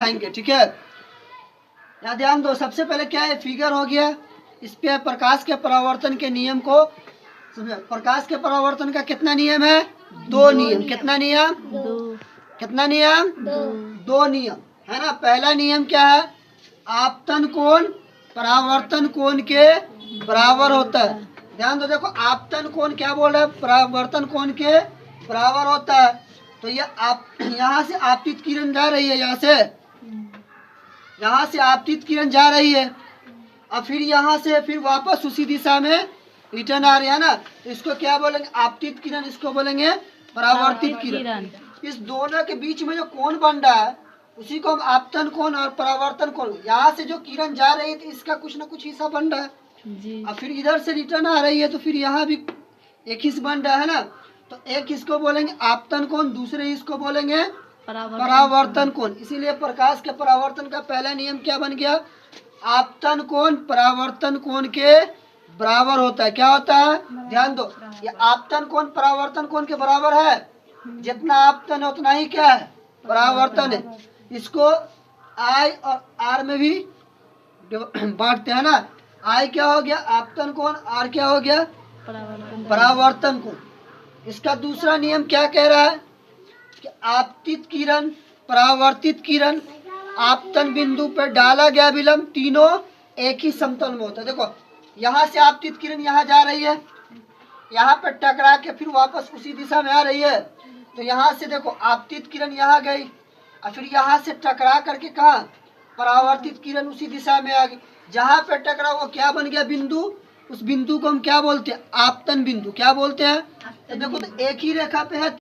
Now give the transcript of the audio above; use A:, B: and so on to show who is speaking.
A: आएंगे। ठीक है, यहाँ ध्यान दो। सबसे पहले क्या है, फिगर हो गया। इस पे प्रकाश के परावर्तन के नियम को समझो। प्रकाश के परावर्तन का कितना नियम है? दो नियम। कितना नियम? कितना नियम? दो नियम है ना। पहला नियम क्या है? आपतन कोण परावर्तन कोण के बराबर होता है। ध्यान दो, देखो आपतन कोण क्या बोल रहा है? परावर्तन कोण के बराबर होता है। तो ये आप यहाँ से आपतित किरण जा रही है, यहाँ से आपतित किरण जा रही है, और फिर यहाँ से फिर वापस उसी दिशा में रिटर्न आ रही है ना। तो इसको क्या बोलेंगे? आपतित किरण। इसको बोलेंगे परावर्तित किरण। इस दोनों के बीच में जो कोण बन रहा है उसी को हम आपतन कोण और परावर्तन कोण। यहाँ से जो किरण जा रही है तो इसका कुछ ना कुछ हिस्सा बन रहा है जी। और फिर इधर से रिटर्न आ रही है तो फिर यहाँ भी एक हिस्सा बन रहा है ना। तो एक इसको बोलेंगे आपतन कोण, दूसरे इसको बोलेंगे परावर्तन कोण। इसीलिए प्रकाश के परावर्तन का पहला नियम क्या बन गया? आपतन कोण परावर्तन कोण के बराबर होता है। क्या होता है? ध्यान दो, ये आपतन कोण परावर्तन कोण के बराबर है। जितना आपतन है उतना ही क्या है? परावर्तन है। इसको आई और आर में भी बांटते हैं ना। आई क्या हो गया? आपतन कोण। आर क्या हो गया? परावर्तन कोण। इसका दूसरा नियम क्या कह रहा है कि आपतित किरण, परावर्तित किरण, आपतन बिंदु पर डाला गया विलंब तीनों एक ही समतल में होता है। देखो यहाँ से आपतित किरण यहाँ जा रही है, यहाँ पर टकरा के फिर वापस उसी दिशा में आ रही है। तो यहाँ से देखो आपतित किरण यहाँ गई और फिर यहाँ से टकरा करके कहाँ? परावर्तित किरण उसी दिशा में आ गई। जहाँ पे टकरा वो क्या बन गया? बिंदु। उस बिंदु को हम क्या बोलते हैं? आपतन बिंदु। क्या बोलते हैं? तो देखो तो एक ही रेखा पे है।